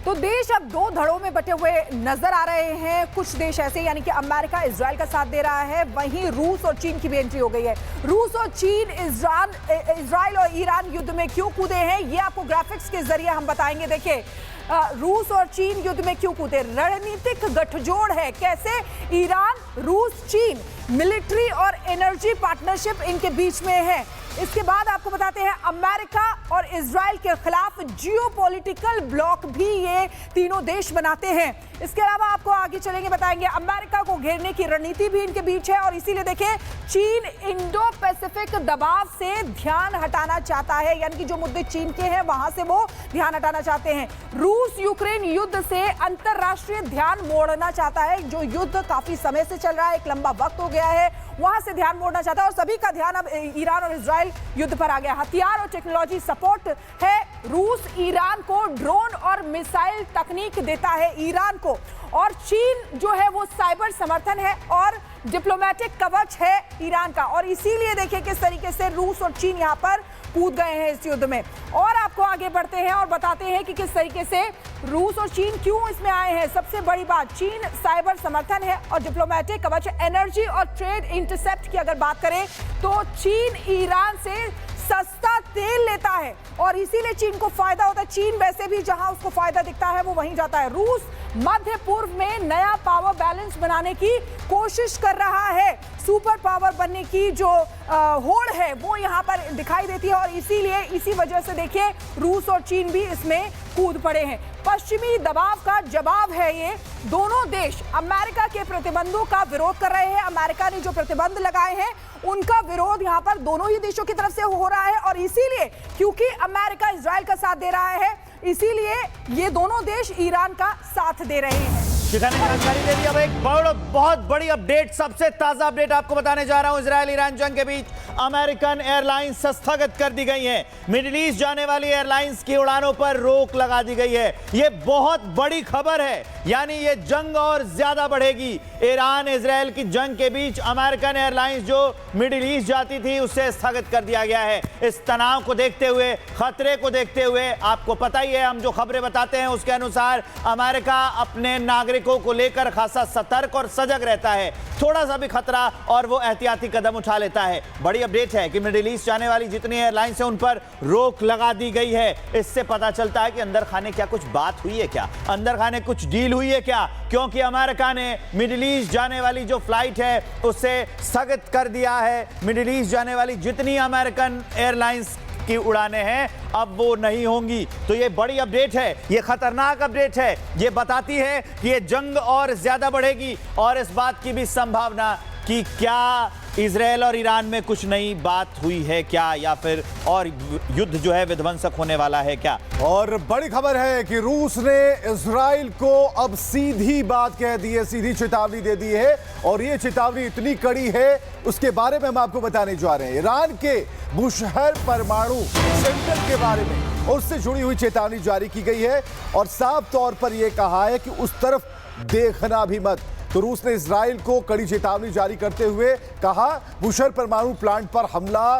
तो देश अब दो धड़ों में बटे हुए नजर आ रहे हैं। कुछ देश ऐसे यानी कि अमेरिका इजराइल का साथ दे रहा है, वहीं रूस और चीन की भी एंट्री हो गई है। रूस और चीन इजराइल और ईरान युद्ध में क्यों कूदे हैं, ये आपको ग्राफिक्स के जरिए हम बताएंगे। देखिए, रूस और चीन युद्ध में क्यों कूदे, रणनीतिक गठजोड़ है। कैसे ईरान, रूस, चीन मिलिट्री और एनर्जी पार्टनरशिप इनके बीच में है। इसके बाद आपको बताते हैं अमेरिका और इजराइल के खिलाफ जियोपॉलिटिकल ब्लॉक भी ये तीनों देश बनाते हैं। इसके अलावा आपको आगे चलेंगे बताएंगे अमेरिका को घेरने की रणनीति भी इनके बीच है, और इसीलिए देखिए चीन इंडो पैसिफिक दबाव से ध्यान हटाना चाहता है, यानी कि जो मुद्दे चीन के हैं वहां से वो ध्यान हटाना चाहते हैं। रूस यूक्रेन युद्ध से अंतरराष्ट्रीय ध्यान मोड़ना चाहता है, जो युद्ध काफी समय से चल रहा है, एक लंबा वक्त हो गया है, वहां से ध्यान मोड़ना चाहता है। और सभी का ध्यान अब ईरान और इजराइल युद्ध पर आ गया। हथियार और टेक्नोलॉजी सपोर्ट है। रूस ईरान को ड्रोन और मिसाइल तकनीक देता है ईरान को, और चीन जो है वो साइबर समर्थन है और डिप्लोमेटिक कवच है ईरान का। और इसीलिए देखिए किस तरीके से रूस और चीन यहां पर कूद गए हैं इस युद्ध में। और आपको आगे बढ़ते हैं और बताते हैं कि किस तरीके से रूस और चीन क्यों इसमें आए हैं। सबसे बड़ी बात, चीन साइबर समर्थन है और डिप्लोमेटिक कवच, एनर्जी और ट्रेड इंटरसेप्ट की अगर बात करें तो चीन ईरान से सस्ता तेल लेता है और इसीलिए चीन को फायदा होता है। चीन वैसे भी जहां उसको फायदा दिखता है वो वहीं जाता है। रूस मध्य पूर्व में नया पावर बैलेंस बनाने की कोशिश कर रहा है। सुपर पावर बनने की जो होड़ है वो यहां पर दिखाई देती है, और इसीलिए इसी वजह से देखिए रूस और चीन भी इसमें कूद पड़े हैं। पश्चिमी दबाव का जवाब है ये। दोनों देश अमेरिका के प्रतिबंधों का विरोध कर रहे हैं। अमेरिका ने जो प्रतिबंध लगाए हैं उनका विरोध यहां पर दोनों ही देशों की तरफ से हो रहा है, और इसीलिए क्योंकि अमेरिका इजराइल का साथ दे रहा है, इसीलिए ये दोनों देश ईरान का साथ दे रहे हैं। शिखा ने जानकारी दे दी। अब एक बहुत बड़ी अपडेट, सबसे ताजा अपडेट आपको बताने जा रहा हूं। इजराइल ईरान जंग के बीच अमेरिकन एयरलाइंस स्थगित कर दी गई हैं। मिडिल ईस्ट जाने वाली एयरलाइंस की उड़ानों पर रोक लगा दी गई है। यह बहुत बड़ी खबर है, यानी ये जंग और ज्यादा बढ़ेगी। ईरान इजराइल की जंग के बीच अमेरिकन एयरलाइंस जो मिडिल ईस्ट जाती थी उसे स्थगित कर दिया गया है। इस तनाव को देखते हुए, खतरे को देखते हुए, आपको पता ही है हम जो खबरें बताते हैं उसके अनुसार अमेरिका अपने नागरिकों को लेकर खासा सतर्क और सजग रहता है। थोड़ा सा भी खतरा और वो एहतियाती कदम उठा लेता है। बड़ी अपडेट है कि मिडिल ईस्ट जाने वाली जितनी एयरलाइंस है उन पर रोक लगा दी गई है। इससे पता चलता है कि अंदर खाने क्या कुछ बात हुई है, क्या अंदर खाने कुछ डील हुई है क्या, क्योंकि अमेरिका ने मिडिल ईस्ट जाने वाली जो फ्लाइट है उसे स्थगित कर दिया है। मिडिल ईस्ट जाने वाली जितनी अमेरिकन एयरलाइंस की उड़ानें हैं अब वो नहीं होंगी। तो ये बड़ी अपडेट है, ये खतरनाक अपडेट है। ये बताती है कि ये जंग और ज्यादा बढ़ेगी, और इस बात की भी संभावना कि क्या इजराइल और ईरान में कुछ नई बात हुई है क्या, या फिर और युद्ध जो है विध्वंसक होने वाला है क्या। और बड़ी खबर है कि रूस ने इजराइल को अब सीधी बात कह दी है, सीधी चेतावनी दे दी है, और ये चेतावनी इतनी कड़ी है उसके बारे में हम आपको बताने जा रहे हैं। ईरान के बुशहर परमाणु सेंटर के बारे में उससे जुड़ी हुई चेतावनी जारी की गई है, और साफ तौर पर यह कहा है कि उस तरफ देखना भी मत। तो रूस ने इजराइल को कड़ी चेतावनी जारी करते हुए कहा, बुशहर परमाणु प्लांट पर हमला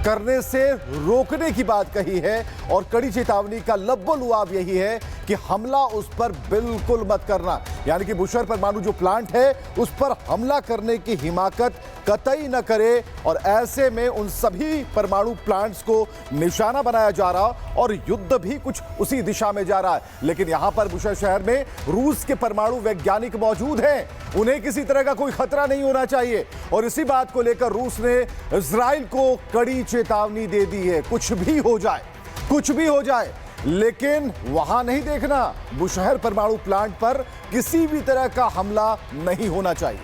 करने से रोकने की बात कही है, और कड़ी चेतावनी का लब्बो-लुआब यही है कि हमला उस पर बिल्कुल मत करना। यानी कि बुशहर परमाणु जो प्लांट है उस पर हमला करने की हिमाकत कतई न करे, और ऐसे में उन सभी परमाणु प्लांट्स को निशाना बनाया जा रहा, और युद्ध भी कुछ उसी दिशा में जा रहा है। लेकिन यहां पर बुशहर शहर में रूस के परमाणु वैज्ञानिक मौजूद हैं, उन्हें किसी तरह का कोई खतरा नहीं होना चाहिए, और इसी बात को लेकर रूस ने इजराइल को कड़ी चेतावनी दे दी है। कुछ भी हो जाए, कुछ भी हो जाए, लेकिन वहां नहीं देखना, बुशहर परमाणु प्लांट पर किसी भी तरह का हमला नहीं होना चाहिए।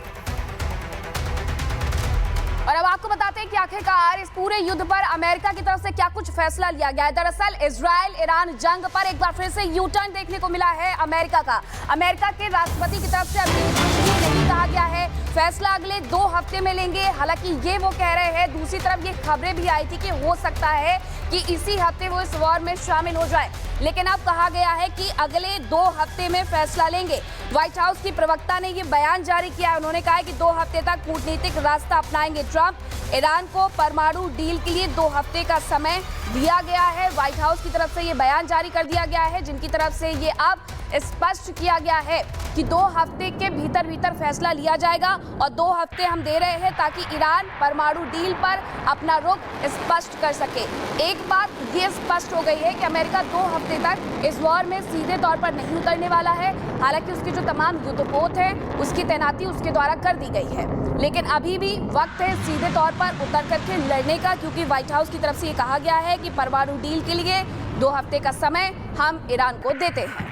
और अब आपको बताते हैं कि आखिरकार इस पूरे युद्ध पर अमेरिका की तरफ से क्या कुछ फैसला लिया गया है। दरअसल इजराइल ईरान जंग पर एक बार फिर से यू टर्न देखने को मिला है अमेरिका का। अमेरिका के राष्ट्रपति की तरफ से अभी कुछ भी नहीं कहा गया है, फैसला अगले 2 हफ्ते में लेंगे। हालांकि ये वो कह रहे हैं, दूसरी तरफ ये खबरें भी आई थी कि हो सकता है कि इसी हफ्ते वो इस वॉर में शामिल हो जाए। लेकिन अब कहा गया है कि अगले 2 हफ्ते में फैसला लेंगे। व्हाइट हाउस की प्रवक्ता ने ये बयान जारी किया है। उन्होंने कहा है कि 2 हफ्ते तक कूटनीतिक रास्ता अपनाएंगे ट्रंप। ईरान को परमाणु डील के लिए 2 हफ्ते का समय दिया गया है। व्हाइट हाउस की तरफ से ये बयान जारी कर दिया गया है, जिनकी तरफ से ये अब स्पष्ट किया गया है कि 2 हफ्ते के भीतर फैसला लिया जाएगा और 2 हफ्ते हम दे रहे हैं ताकि ईरान परमाणु डील पर अपना रुख स्पष्ट कर सके। एक बात ये स्पष्ट हो गई है कि अमेरिका 2 हफ्ते तक इस वॉर में सीधे तौर पर नहीं उतरने वाला है। हालांकि उसकी जो तमाम युद्धपोत है उसकी तैनाती उसके द्वारा कर दी गई है, लेकिन अभी भी वक्त है सीधे तौर पर उतर करके लड़ने का, क्योंकि व्हाइट हाउस की तरफ से ये कहा गया है कि परमाणु डील के लिए 2 हफ्ते का समय हम ईरान को देते हैं।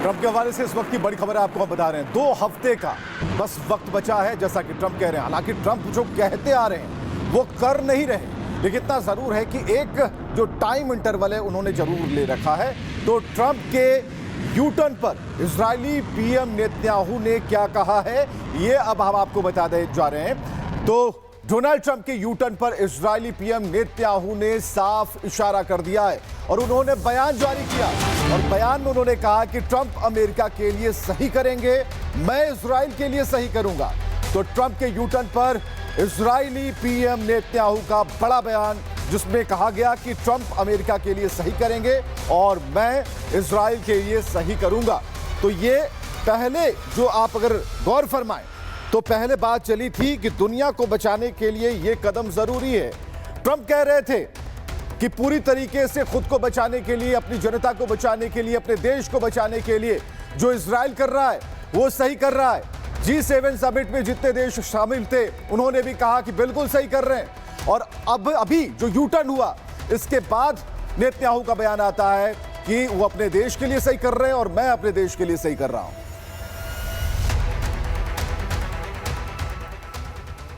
ट्रंप के हवाले से इस वक्त की बड़ी खबर है, आपको हम बता रहे हैं 2 हफ्ते का बस वक्त बचा है, जैसा कि ट्रंप कह रहे हैं। हालांकि ट्रंप जो कहते आ रहे हैं वो कर नहीं रहे, लेकिन इतना जरूर है कि एक जो टाइम इंटरवल है उन्होंने जरूर ले रखा है। तो ट्रंप के यूटर्न पर इजरायली पीएम नेतन्याहू ने क्या कहा है, ये अब हम आपको बता दे जा रहे हैं। तो डोनाल्ड ट्रंप के यूटर्न पर इजरायली पीएम नेतन्याहू ने साफ इशारा कर दिया है और उन्होंने बयान जारी किया और बयान में उन्होंने कहा कि ट्रंप अमेरिका के लिए सही करेंगे, मैं इजराइल के लिए सही करूंगा। तो ट्रंप के यूटर्न पर इजरायली पीएम नेतन्याहू का बड़ा बयान, जिसमें कहा गया कि ट्रंप अमेरिका के लिए सही करेंगे और मैं इजराइल के लिए सही करूंगा। तो ये पहले जो आप अगर गौर फरमाएं तो पहले बात चली थी कि दुनिया को बचाने के लिए यह कदम जरूरी है। ट्रंप कह रहे थे कि पूरी तरीके से खुद को बचाने के लिए, अपनी जनता को बचाने के लिए, अपने देश को बचाने के लिए जो इजराइल कर रहा है वो सही कर रहा है। G7 समिट में जितने देश शामिल थे उन्होंने भी कहा कि बिल्कुल सही कर रहे हैं। और अब अभी जो यूटर्न हुआ इसके बाद नेतन्याहू का बयान आता है कि वो अपने देश के लिए सही कर रहे हैं और मैं अपने देश के लिए सही कर रहा हूं।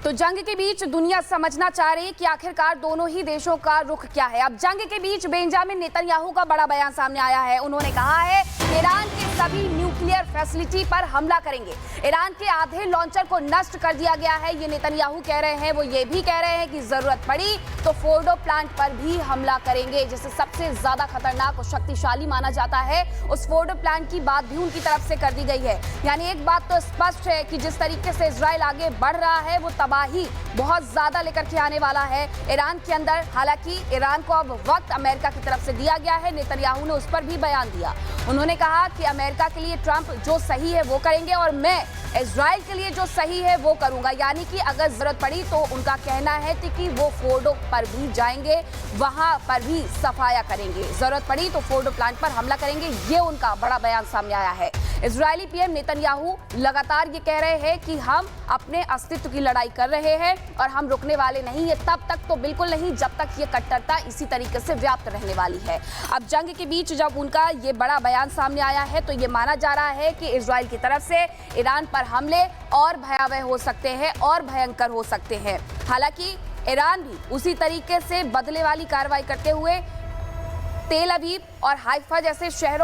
तो जंग के बीच दुनिया समझना चाह रही है कि आखिरकार दोनों ही देशों का रुख क्या है। अब जंग के बीच बेंजामिन नेतन्याहू का बड़ा बयान सामने आया है। उन्होंने कहा है ईरान के सभी न्यूक्लियर फैसिलिटी पर हमला करेंगे। ईरान के आधे लॉन्चर को नष्ट कर दिया गया है, ये नेतन्याहू कह रहे हैं। वो ये भी कह रहे हैं कि जरूरत पड़ी तो फोर्डो प्लांट पर भी हमला करेंगे, जिसे सबसे ज्यादा खतरनाक और शक्तिशाली माना जाता है। उस फोर्डो प्लांट की बात भी उनकी तरफ से कर दी गई है। यानी एक बात तो स्पष्ट है कि जिस तरीके से इजराइल आगे बढ़ रहा है वो तबाही बहुत ज्यादा लेकर के आने वाला है ईरान के अंदर। हालांकि ईरान को अब वक्त अमेरिका की तरफ से दिया गया है। नेतन्याहू ने उस पर भी बयान दिया। उन्होंने कहा कि अमेरिका के लिए ट्रंप जो सही है वो करेंगे और मैं इजराइल के लिए जो सही है वो करूंगा। यानी कि अगर जरूरत पड़ी तो उनका कहना है कि वो फोर्डो पर भी जाएंगे, वहां पर भी सफाया करेंगे, जरूरत पड़ी तो फोर्डो प्लांट पर हमला करेंगे। ये उनका बड़ा बयान सामने आया है। इजरायली पीएम नेतन्याहू लगातार ये कह रहे हैं कि हम अपने अस्तित्व की लड़ाई कर रहे हैं और हम रुकने वाले नहीं है, तब तक तो बिल्कुल नहीं जब तक ये कट्टरता इसी तरीके से व्याप्त रहने वाली है। अब जंग के बीच जब उनका ये बड़ा बयान सामने आया है तो ये माना जा रहा है कि इजराइल की तरफ से ईरान पर हमले और भयावह हो सकते हैं और भयंकर हो सकते हैं। हालांकि ईरान भी उसी तरीके से बदले वाली कार्रवाई करते हुए तेल अवीव और हाइफा जैसे शहरों